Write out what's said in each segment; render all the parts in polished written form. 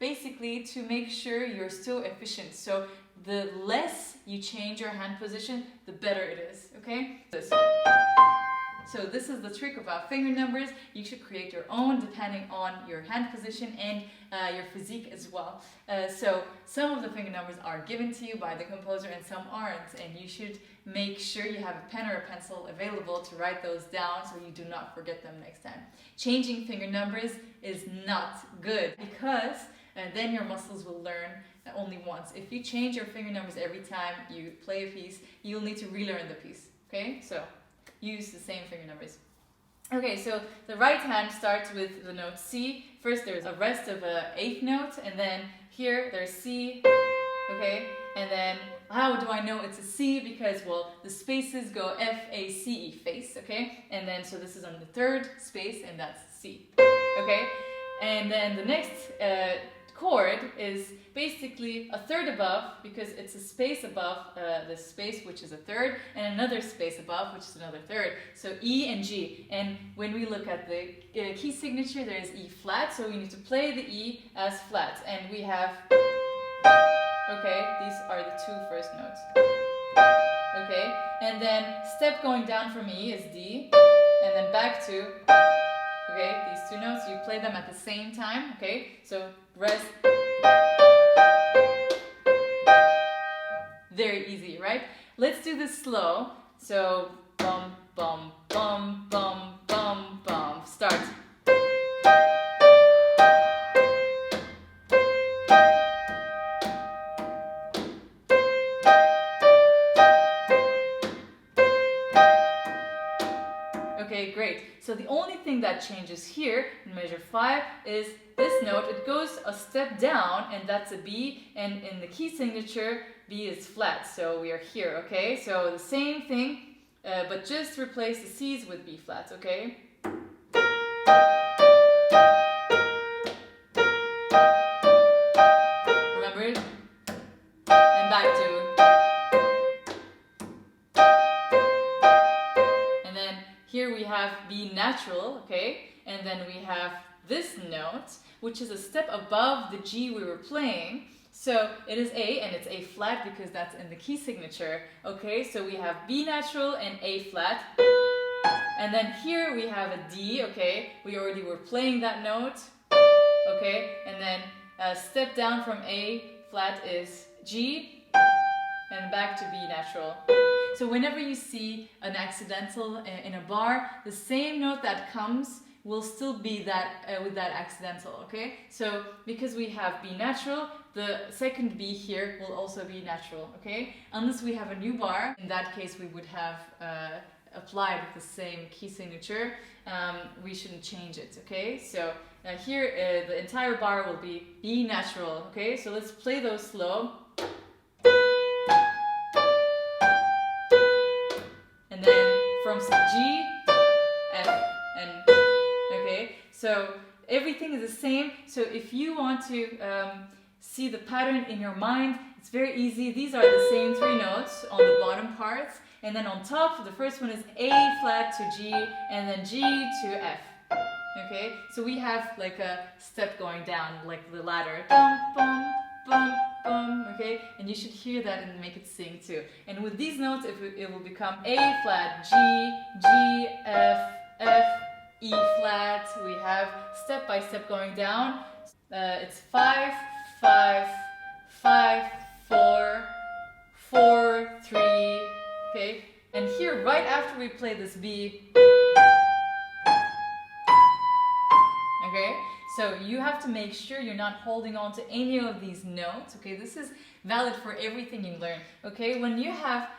basically to make sure you're still efficient. So the less you change your hand position, the better it is, okay? So this is the trick about finger numbers. You should create your own depending on your hand position and your physique as well. So some of the finger numbers are given to you by the composer and some aren't, and you should make sure you have a pen or a pencil available to write those down so you do not forget them next time. Changing finger numbers is not good because then your muscles will learn only once. If you change your finger numbers every time you play a piece, you'll need to relearn the piece, okay? So use the same finger numbers. Okay, so the right hand starts with the note C. First there's a rest of an eighth note, and then here there's C, okay? And then how do I know it's a C? Because, well, the spaces go F, A, C, E, face, okay? And then, so this is on the third space, and that's C, okay? And then the next chord is basically a third above, because it's a space above the space which is a third, and another space above which is another third. So E and G. And when we look at the key signature, there is E flat, so we need to play the E as flat. And we have, okay, these are the two first notes. Okay, and then step going down from E is D, and then back to, okay, these two notes, you play them at the same time, okay? So rest. Very easy, right? Let's do this slow. So bum, bum, bum, bum, bum, bum. Start. Okay, great. So the only thing that changes here in measure 5 is this note. It goes a step down, and that's a B, and in the key signature, B is flat, so we are here, okay? So the same thing, but just replace the C's with B flat, okay? Remember it? And back to. And then here we have B natural, okay? And then we have this note, which is a step above the G we were playing. So it is A, and it's A flat because that's in the key signature. Okay, so we have B natural and A flat. And then here we have a D, okay? We already were playing that note. Okay, and then a step down from A flat is G, and back to B natural. So whenever you see an accidental in a bar, the same note that comes will still be that with that accidental, okay? So because we have B natural, the second B here will also be natural, okay? Unless we have a new bar, in that case we would have applied the same key signature. We shouldn't change it, okay? So here the entire bar will be B natural, okay? So let's play those slow. And then from G, F, and okay, so everything is the same. So if you want to see the pattern in your mind, it's very easy. These are the same three notes on the bottom parts, and then on top, the first one is A flat to G, and then G to F. Okay, so we have like a step going down, like the ladder. Bum, bum, bum, bum. Okay, and you should hear that and make it sing too. And with these notes, it will become A flat, G, G, F, F, E flat. We have step by step going down. It's 5, 5, 5, 4, 4, 3. Okay, and here right after we play this B. Okay, so you have to make sure you're not holding on to any of these notes. Okay, this is valid for everything you learn. Okay, when you have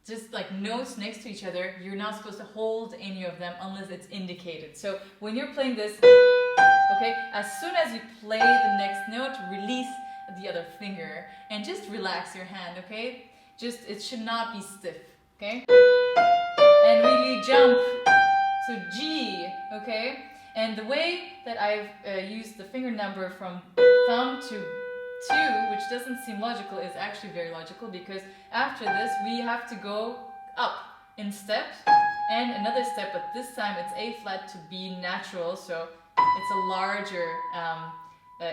just like notes next to each other, you're not supposed to hold any of them unless it's indicated. So when you're playing this, okay, as soon as you play the next note, release the other finger and just relax your hand, okay? Just, it should not be stiff, okay? And really jump. So G, okay? And the way that I've used the finger number from thumb to 2, which doesn't seem logical, is actually very logical, because after this we have to go up in steps and another step, but this time it's A flat to B natural, so it's a larger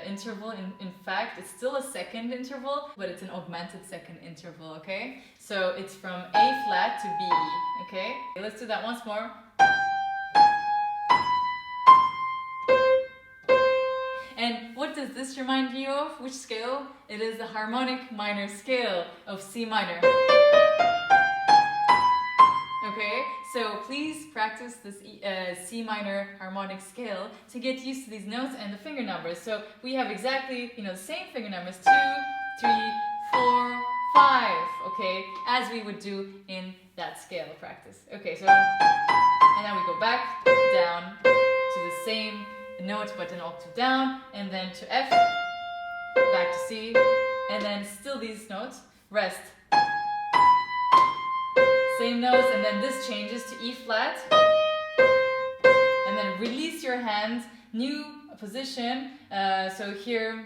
interval. In fact, it's still a second interval, but it's an augmented second interval, okay? So it's from A flat to B, okay? Let's do that once more. And what does this remind you of? Which scale? It is the harmonic minor scale of C minor. Okay, so please practice this C minor harmonic scale to get used to these notes and the finger numbers. So we have exactly, the same finger numbers, 2, 3, 4, 5, okay, as we would do in that scale practice. Okay, so, and then we go back, down to the same note but an octave down, and then to F, back to C, and then still these notes, rest. Same notes, and then this changes to E flat, and then release your hands, new position. So here,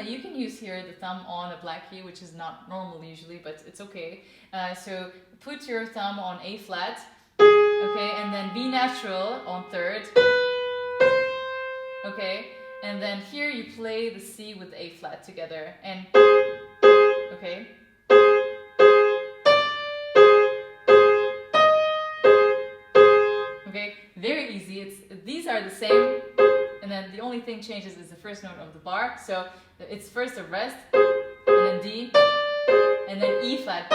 you can use here the thumb on a black key, which is not normal usually, but it's okay. So put your thumb on A flat, okay, and then B natural on third, okay, and then here you play the C with A flat together, and okay. Okay, very easy. These are the same, and then the only thing changes is the first note of the bar. So it's first a rest, and then D, and then E flat,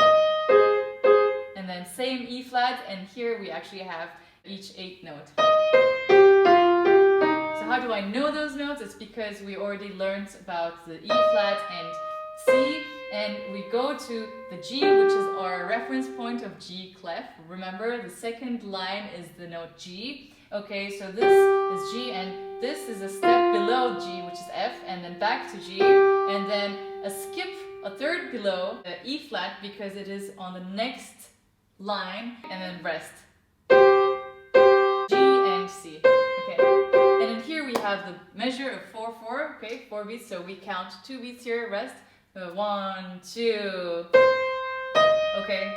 and then same E flat, and here we actually have each 8th note. So how do I know those notes? It's because we already learned about the E flat and C, and we go to the G, which is our reference point of G clef. Remember, the second line is the note G. Okay, so this is G, and this is a step below G, which is F, and then back to G, and then a skip, a third below E flat, because it is on the next line, and then rest. G and C. Okay, and then here we have the measure of 4/4. Okay, 4 beats. So we count 2 beats here, rest. 1, 2. Okay.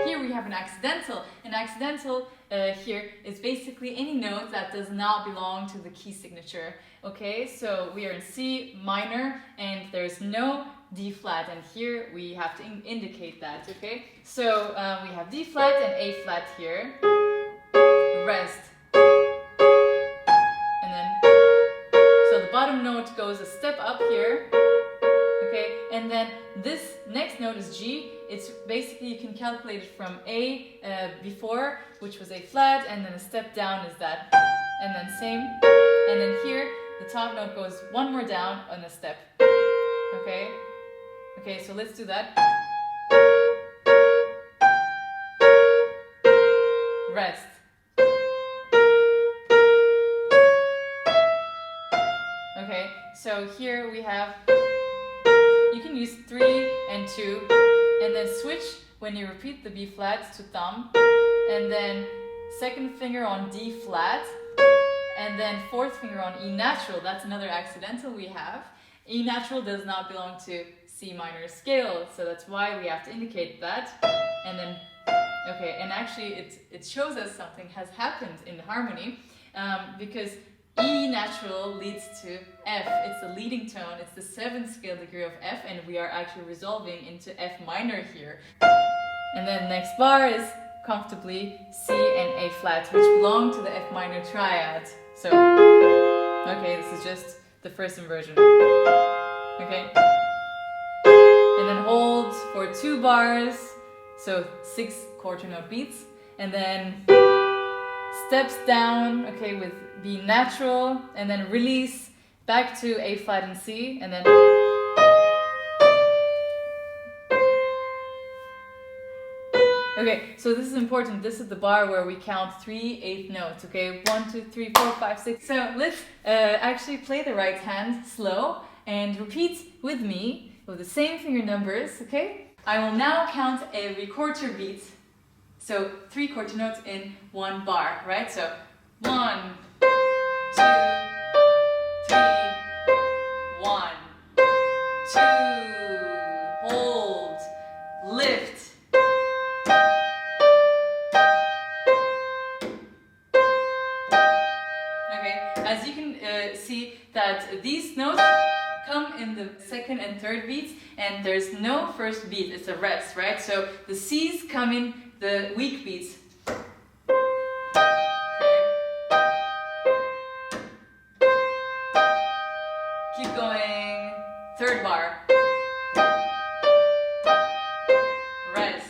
Here we have an accidental. An accidental here is basically any note that does not belong to the key signature. Okay, so we are in C minor and there's no D flat, and here we have to indicate that. Okay, so we have D flat and A flat here. Rest. And then, so the bottom note goes a step up here. Okay, and then this next note is G. It's basically, you can calculate it from A before, which was A flat, and then a step down is that, and then same, and then here the top note goes one more down on a step. Okay, okay, so let's do that. Rest. Okay, so here we have, you can use 3 and 2, and then switch when you repeat the B flat to thumb, and then second finger on D flat, and then fourth finger on E natural. That's another accidental we have. E natural does not belong to C minor scale, so that's why we have to indicate that. And then, okay, and actually it shows us something has happened in harmony, because E natural leads to F. It's the leading tone. It's the 7th scale degree of F, and we are actually resolving into F minor here. And then next bar is comfortably C and A flat, which belong to the F minor triad. So, okay, this is just the first inversion. Okay. And then hold for 2 bars, so 6 quarter note beats, and then steps down, okay, with B natural, and then release back to A flat and C, and then okay, so this is important. This is the bar where we count 3 8th notes, okay? 1, 2, 3, 4, 5, 6. So let's actually play the right hand slow and repeat with me with the same finger numbers, okay? I will now count every quarter beat. So 3 quarter notes in 1 bar, right? So 1, 2, 3, 1, 2, hold, lift. Okay, come in the second and third beats, and there's no first beat, it's a rest, right? So the C's come in the weak beats. Keep going, third bar. Rest.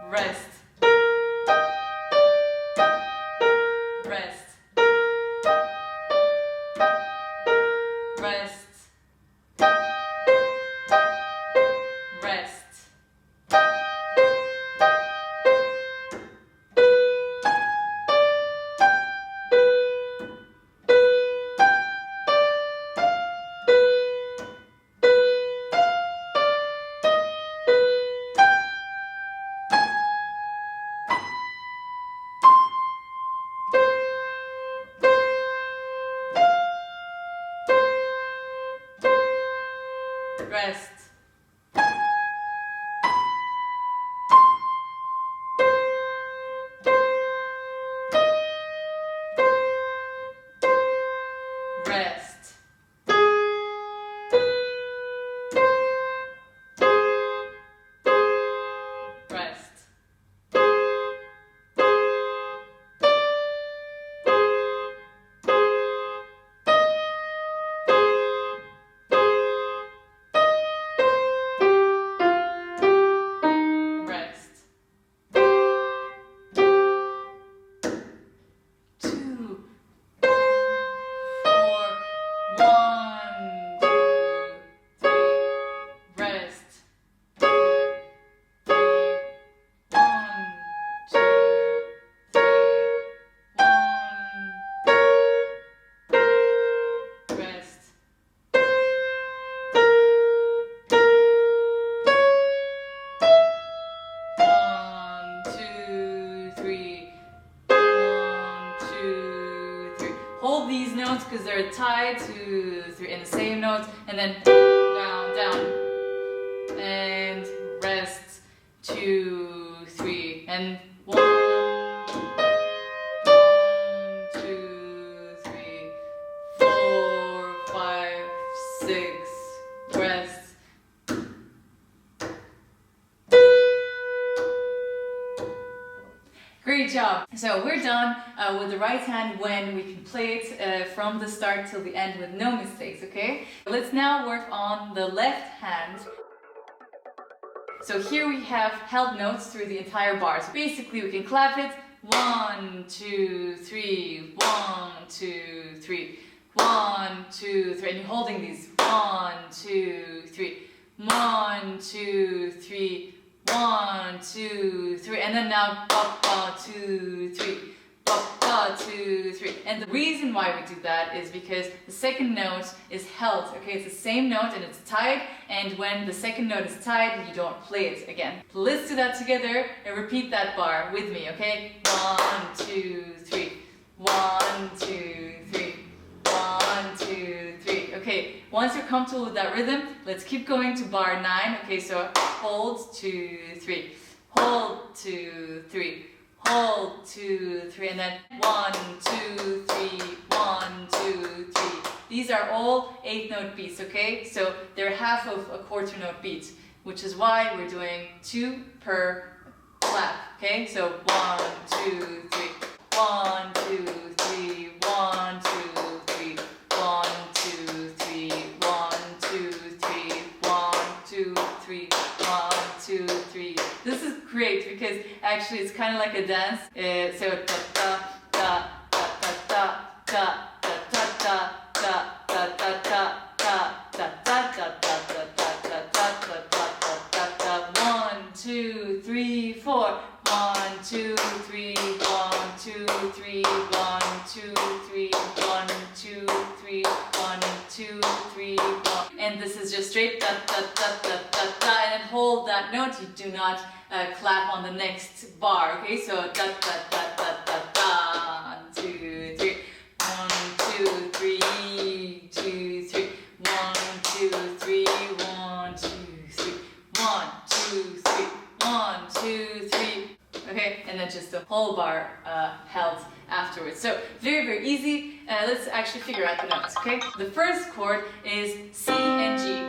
Rest. Rest. Rest. Rest. Rest. Rest. Rest. Hold these notes because they're tied to 3 in the same note, and then down, down, and rest, 2, 3, and 1, 2, 3, 4, 5, 6, rest. Great job! So we're done with the right hand when we can play it from the start till the end with no mistakes, okay? Let's now work on the left hand. So here we have held notes through the entire bar. So basically we can clap it 1, 2, 3, 1, 2, 3, 1, 2, 3, and you're holding these 1, 2, 3, 1, 2, 3, 1, 2, 3, and then now ba ba 2, 3, ba ba 2, 3. And the reason why we do that is because the second note is held. Okay, it's the same note and it's tied. And when the second note is tied, you don't play it again. Let's do that together and repeat that bar with me. Okay, 1, 2, 3, 1, 2, 3. 1, 2, 3. Okay, once you're comfortable with that rhythm, let's keep going to bar 9. Okay, so hold 2, 3, hold 2, 3, hold 2, 3, and then 1, 2, 3, 1, 2, 3. These are all 8-note beats, okay? So they're half of a quarter note beat, which is why we're doing 2 per clap. Okay, so 1, 2, 3, 1, 2, 3, 1, 2, 3, 1, 2, 3, 1, 2, 3, 1, 2, 3, 1, 2, 3. This is great because actually it's kind of like a dance. So da da da da da da da da da da da da da da da da. 1, 2, 3, 4. 1, 2, 3, 1, 2, 3, 1, 2, 3, 1, 2, 3, 1, 2, 3, 1. And this is just straight da da da da da da, and then hold that note. You do not clap on the next bar. Okay, so da da da da da da. 1, 2, 3. 1, 2, 3, 2, 3. 1, 2, 3, 1, 2, 3. 1, 2, 3. 1, 2, 3. Okay, and then just a whole bar held afterwards. So very, very easy. Let's actually figure out the notes, okay? The first chord is C and G.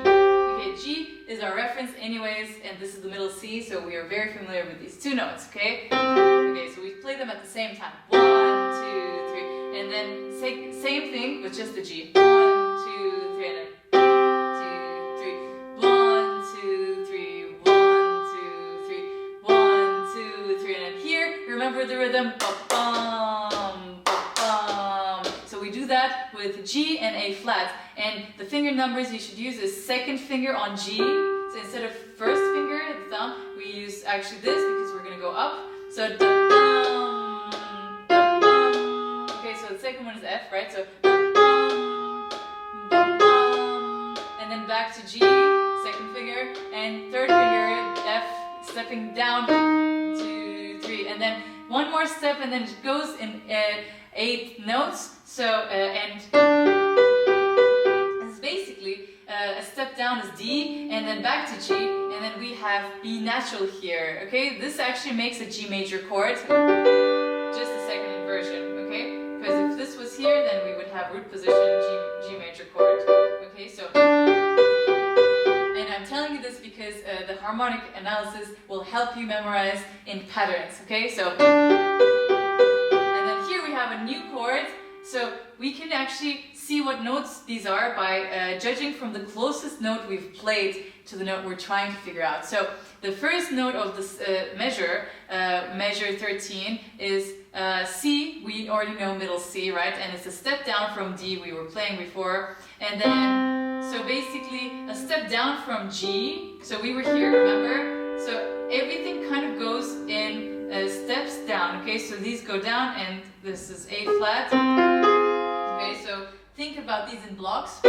Okay, G is our reference anyways, and this is the middle C, so we are very familiar with these two notes, okay? Okay, so we play them at the same time. 1, 2, 3, and then same thing with just the G. 1, 2, 3, and then 2, 3. 1, 2, 3, 1, 2, 3, 1, 2, 3, and then here, remember the rhythm. Ba-bum, ba-bum. So we do that with G and A flat, and the finger numbers you should use is second finger on G. So instead of first finger, the thumb, we use actually this because we're gonna go up. So da-bum, da-bum. Okay, so the second one is F, right? So da-bum, da-bum, and then back to G, second finger, and third finger F, stepping down, 2, 3, and then one more step, and then it goes in 8 notes. So and this is basically a step down is D, and then back to G, and then we have B natural here. Okay, this actually makes a G major chord, just a second inversion. Okay, because if this was here, then we would have root position G major chord. Okay, so. I'm telling you this because the harmonic analysis will help you memorize in patterns, okay? So, and then here we have a new chord, so we can actually see what notes these are by judging from the closest note we've played to the note we're trying to figure out. So, the first note of this measure 13, is C. We already know middle C, right? And it's a step down from D we were playing before, and then so basically a step down from G, so we were here, remember? So everything kind of goes in steps down, okay? So these go down, and this is A flat. Okay, so think about these in blocks.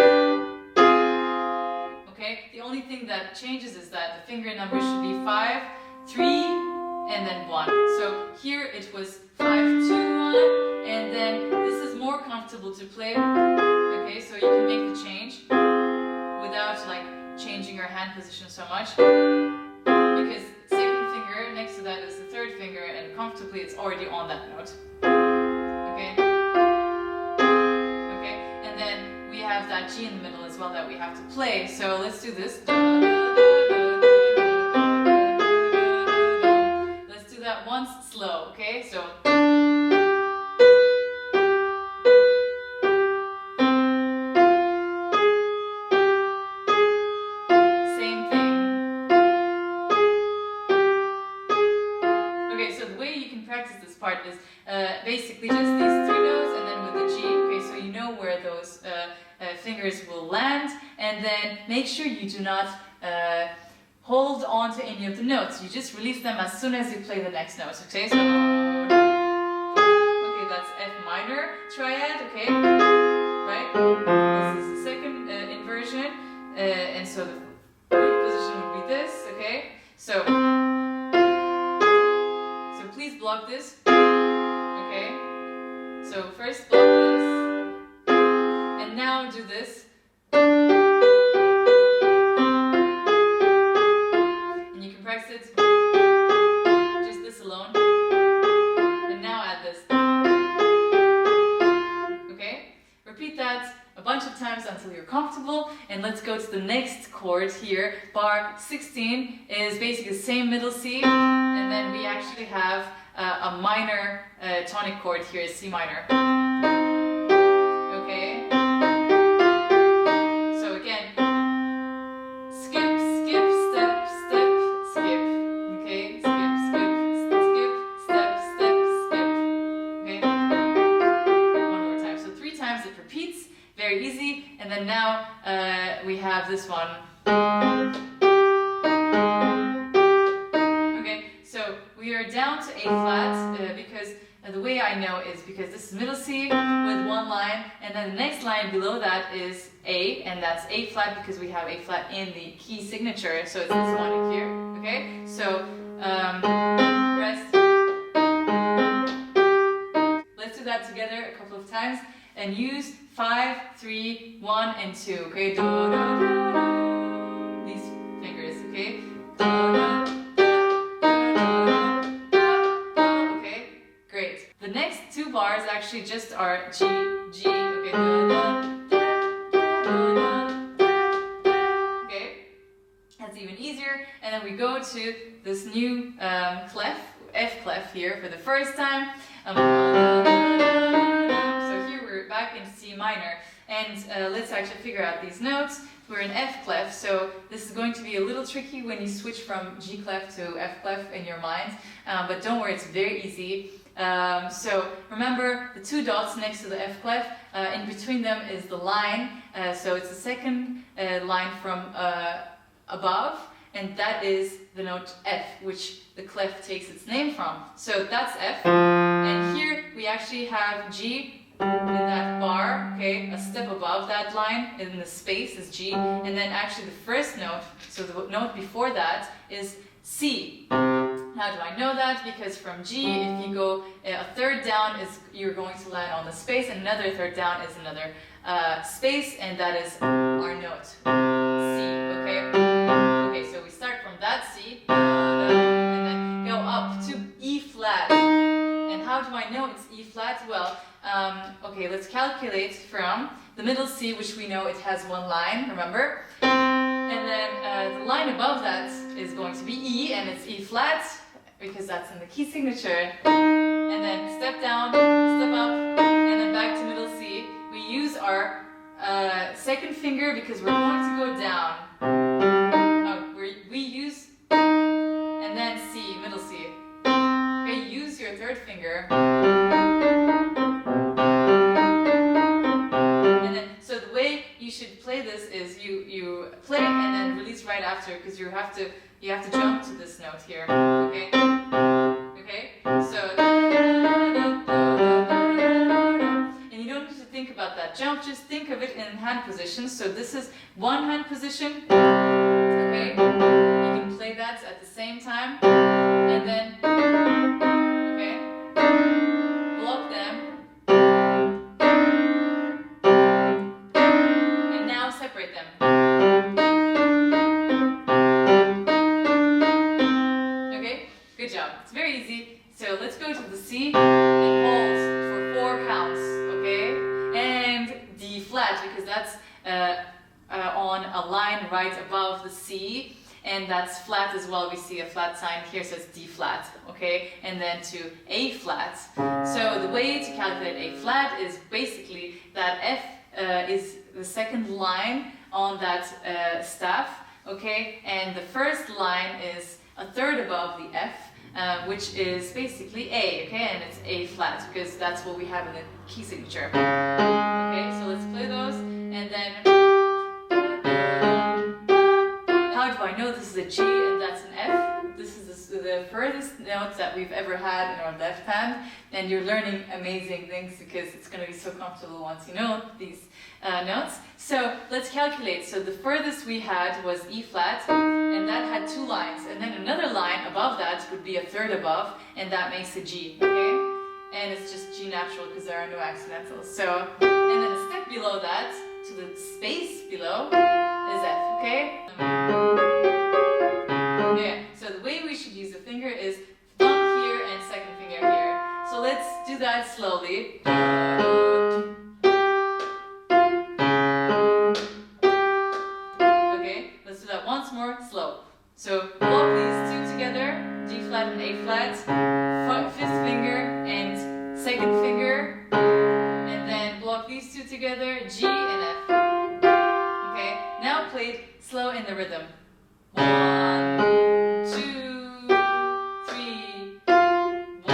Okay, the only thing that changes is that the finger numbers should be 5, 3, and then 1. So here it was 5, 2, 1, and then this is more comfortable to play. Okay, so you can make the change without like changing your hand position so much, because second finger next to that is the third finger, and comfortably it's already on that note. Okay, okay, and then we have that G in the middle as well that we have to play. So let's do this. Let's do that once slow. Okay, so. Part is basically just these 3 notes, and then with the G, okay, so you know where those fingers will land, and then make sure you do not hold on to any of the notes. You just release them as soon as you play the next notes, okay? So, okay, that's F minor triad, okay, right? This is the second inversion, and so the root position would be this, okay? So please block this. Okay, so first block this, and now do this, and you can practice it, just this alone, and now add this. Okay, repeat that a bunch of times until you're comfortable, and let's go to the next chord here. Bar 16 is basically the same middle C, and then we actually have a minor tonic chord here is C minor. Okay. So again, skip, skip, step, step, skip. Okay, skip, skip, skip, step, step, skip. Okay. One more time. So 3 times it repeats. Very easy. And then now we have this one. We are down to A flat because the way I know is because this is middle C with 1 line, and then the next line below that is A, and that's A flat because we have A flat in the key signature, so it's this one here. Okay, so rest. Let's do that together a couple of times and use 5, 3, 1, and 2. Okay, do, do, do, do. These fingers. Okay, do, do. two bars actually just are G, G, okay, da, da, okay, that's even easier. And then we go to this new clef, F clef here for the first time. So here we're back in C minor, and let's actually figure out these notes. We're in F clef, so this is going to be a little tricky when you switch from G clef to F clef in your mind, but don't worry, it's very easy. So remember the two dots next to the F clef, in between them is the line, so it's the second line from above, and that is the note F, which the clef takes its name from. So that's F, and here we actually have G in that bar, okay, a step above that line in the space is G, and then actually the first note, so the note before that is C. How do I know that? Because from G, if you go a third down, you're going to land on the space, and another third down is another space, and that is our note, C, okay? Okay, so we start from that C, and then go up to E flat. And how do I know it's E flat? Well, okay, let's calculate from the middle C, which we know it has one line, remember? And then the line above that is going to be E, and it's E flat, because that's in the key signature. And then step down, step up, and then back to middle C. We use our second finger because we're going to go down. We use, and then C, middle C. Okay, use your third finger. And then, so the way you should play this is you play and then release right after, because you have to jump to this note here. Okay? Okay? So, and you don't need to think about that jump, just think of it in hand position. So this is one hand position. Okay? You can play that at the same time. And then, okay? Block them. And now separate them. Good job. It's very easy. So let's go to the C and hold for 4 counts, okay? And D flat, because that's on a line right above the C, and that's flat as well. We see a flat sign here, so it's D flat, okay? And then to A flat. So the way to calculate A flat is basically that F is the second line on that staff, okay? And the first line is a third above the F, which is basically A, okay? And it's A flat, because that's what we have in the key signature. Okay, so let's play those, and then how do I know this is a G and that's an F? This is the furthest note that we've ever had in our left hand, and you're learning amazing things because it's going to be so comfortable once you know these notes. So let's calculate. So the furthest we had was E flat, and that had 2 lines, and then another line above that would be a third above, and that makes a G, okay? And it's just G natural because there are no accidentals. So, and then a step below that, to the space below, is F, okay? Yeah, so the way we should use the finger is thumb here and second finger here. So let's do that slowly. Okay, let's do that once more, slow. So block these 2 together, G flat and A flat, 5th finger and second finger, and then block these 2 together, G and F. Okay, now play it slow in the rhythm. 1, 2, 3, 1,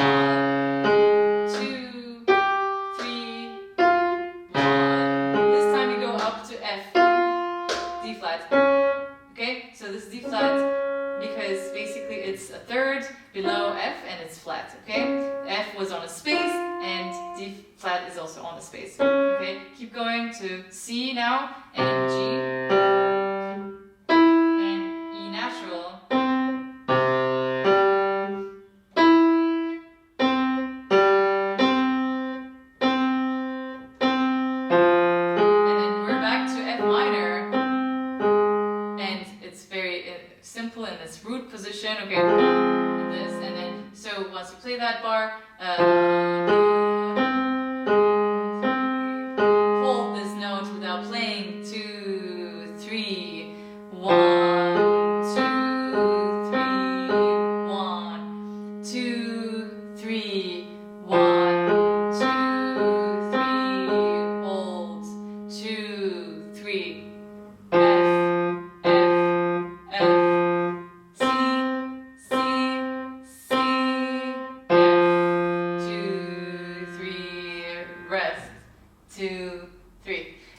2, 3, 1. This time we go up to F, D flat. Okay, so this is D flat because basically it's a third below F and it's flat. Okay, F was on a space and D flat is also on a space. Okay, keep going to C now and G. Simple in this root position, okay, this, and then, so once you play that bar,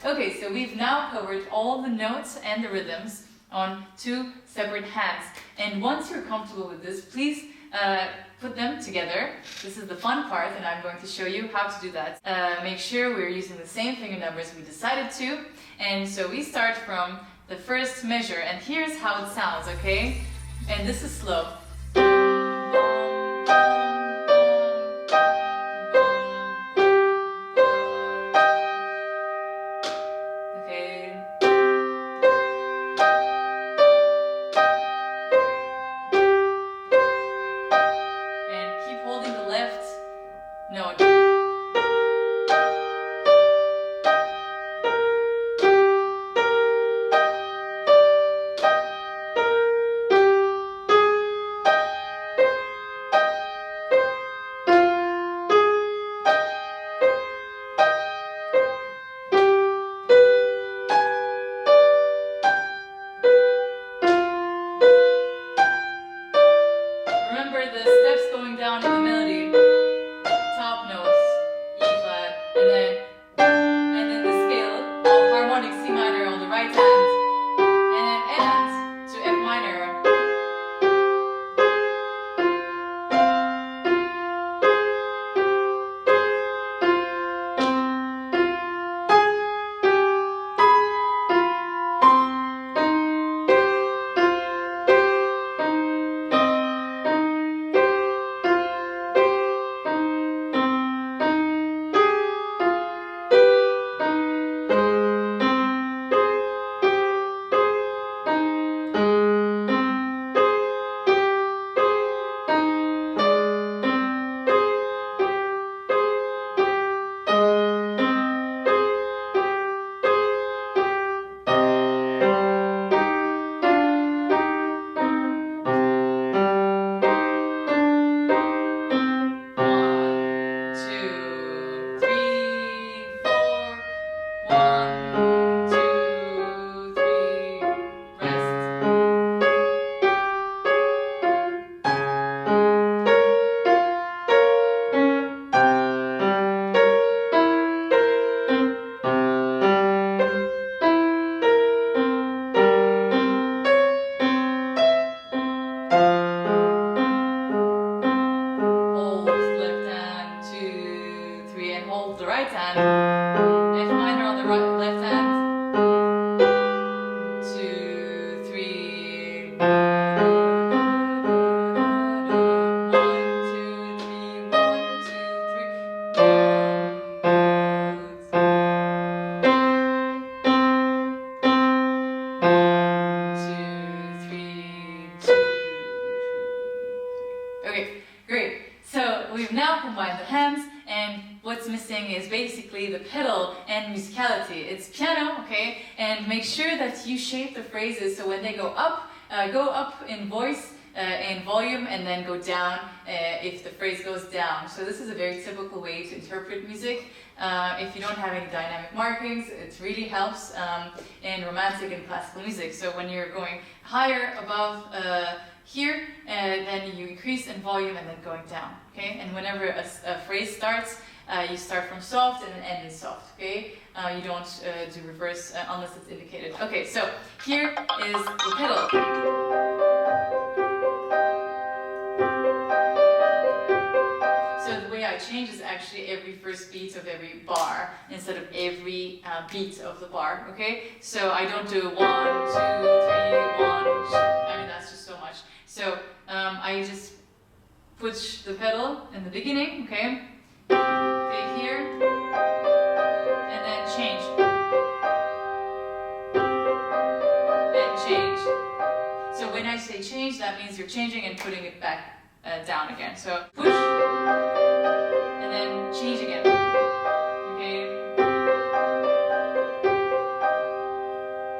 Okay, so we've now covered all the notes and the rhythms on 2 separate hands. And once you're comfortable with this, please put them together. This is the fun part, and I'm going to show you how to do that. Make sure we're using the same finger numbers we decided to. And so we start from the first measure, and here's how it sounds, okay? And this is slow. Is basically the pedal and musicality. It's piano, okay? And make sure that you shape the phrases so when they go up in voice, in volume, and then go down if the phrase goes down. So this is a very typical way to interpret music. If you don't have any dynamic markings, it really helps in romantic and classical music. So when you're going higher above here, then you increase in volume and then going down, okay? And whenever a phrase starts, you start from soft and then end in soft, okay? You don't do reverse unless it's indicated. Okay, so here is the pedal. So the way I change is actually every first beat of every bar instead of every beat of the bar, okay? So I don't do 1, 2, 3, 1, I mean that's just so much. So I just push the pedal in the beginning, okay? Okay, here, and then change, and change. So when I say change, that means you're changing and putting it back down again. So push, and then change again, okay?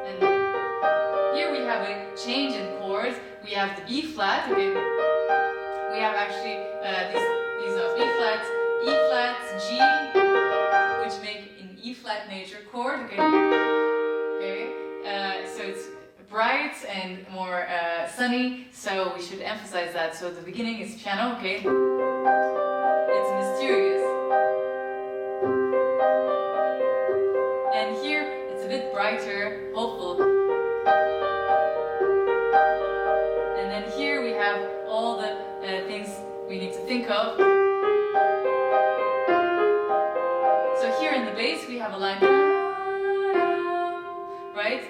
And here we have a change in chords. We have the B flat, okay? We have actually these notes, B flat, E flat, G, which make an E flat major chord, okay? So it's bright and more sunny, so we should emphasize that. So the beginning is piano, okay? It's mysterious. And here a bit brighter, hopeful. And then here we have all the things we need to think of. So here in the bass we have a line, right?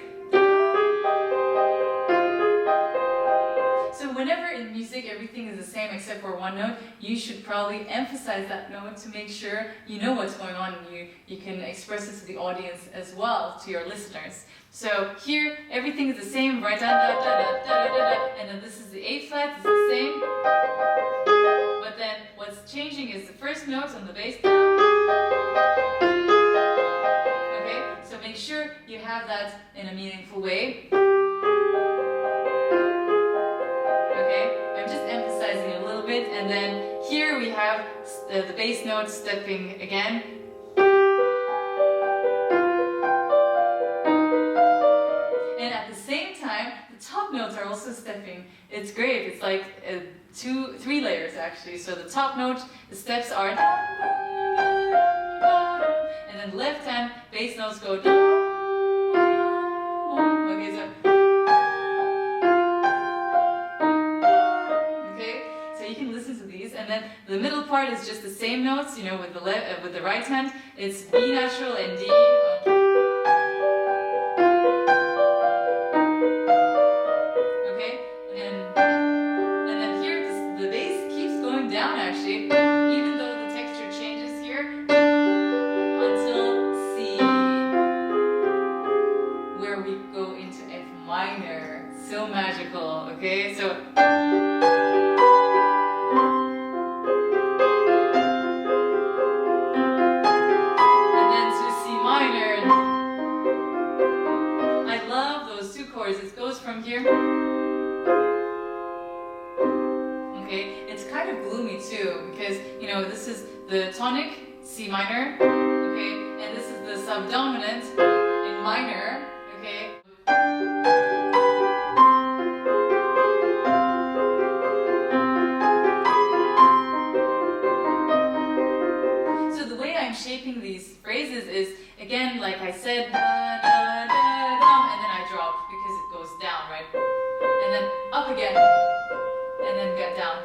So whenever in music everything is the same except for one note, you should probably emphasize that note to make sure you know what's going on and you can express it to the audience as well, to your listeners. So here everything is the same, right? And then this is the A flat, it's the same. But then what's changing is the first notes on the bass. Okay, so make sure you have that in a meaningful way. A little bit, and then here we have the bass note stepping again. And at the same time, the top notes are also stepping. It's great. It's like 3 layers actually. So the top note, the steps are, and then left hand bass notes go down. Okay, so. You can listen to these, and then the middle part is just the same notes, you know, with the with the right hand. It's B natural and D. Okay, and then here the bass keeps going down actually, even though the texture changes here until C, where we go into F minor. So magical. Okay, so. It goes from here. Okay, it's kind of gloomy too because you know this is the tonic C minor, okay, and this is the subdominant in minor, okay. So the way I'm shaping these phrases is again, like I said, and then I drop because it goes down, right? And then up again, and then get down.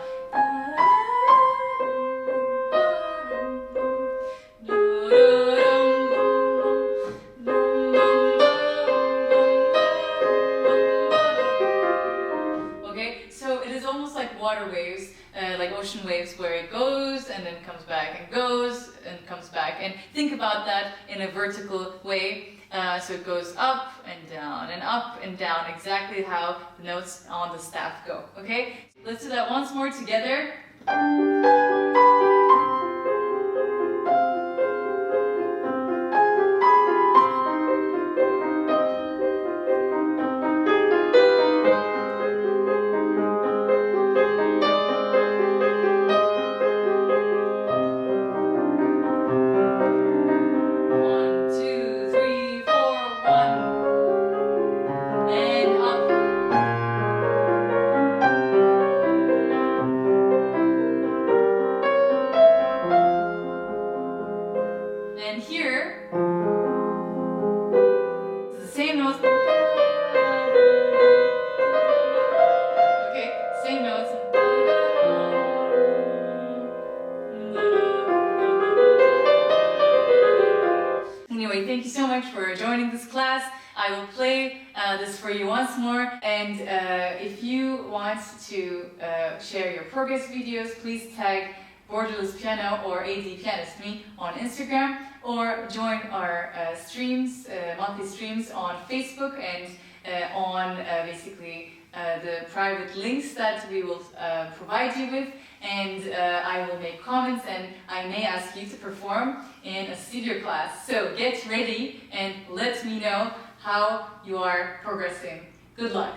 Okay, so it is almost like water waves, like ocean waves, where it goes and then comes back and goes and comes back. And think about that in a vertical way. So it goes up and down, exactly how the notes on the staff go, okay? Let's do that once more together. And here, the same notes. Okay, same notes. Anyway, thank you so much for joining this class. I will play this for you once more, and if you want to share your progress videos, please tag Borderless Piano or AD Pianist Me on Instagram, or join our streams, monthly streams on Facebook and on basically the private links that we will provide you with, and I will make comments and I may ask you to perform in a studio class. So get ready and let me know how you are progressing. Good luck!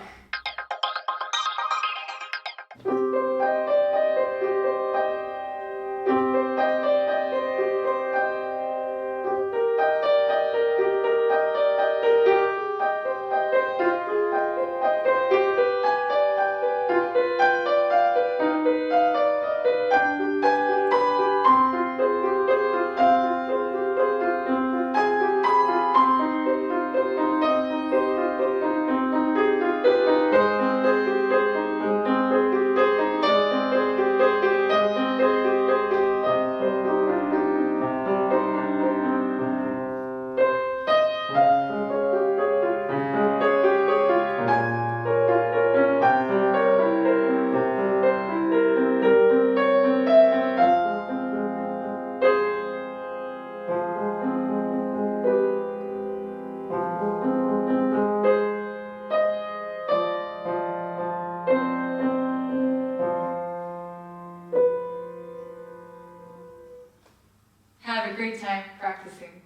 great time practicing.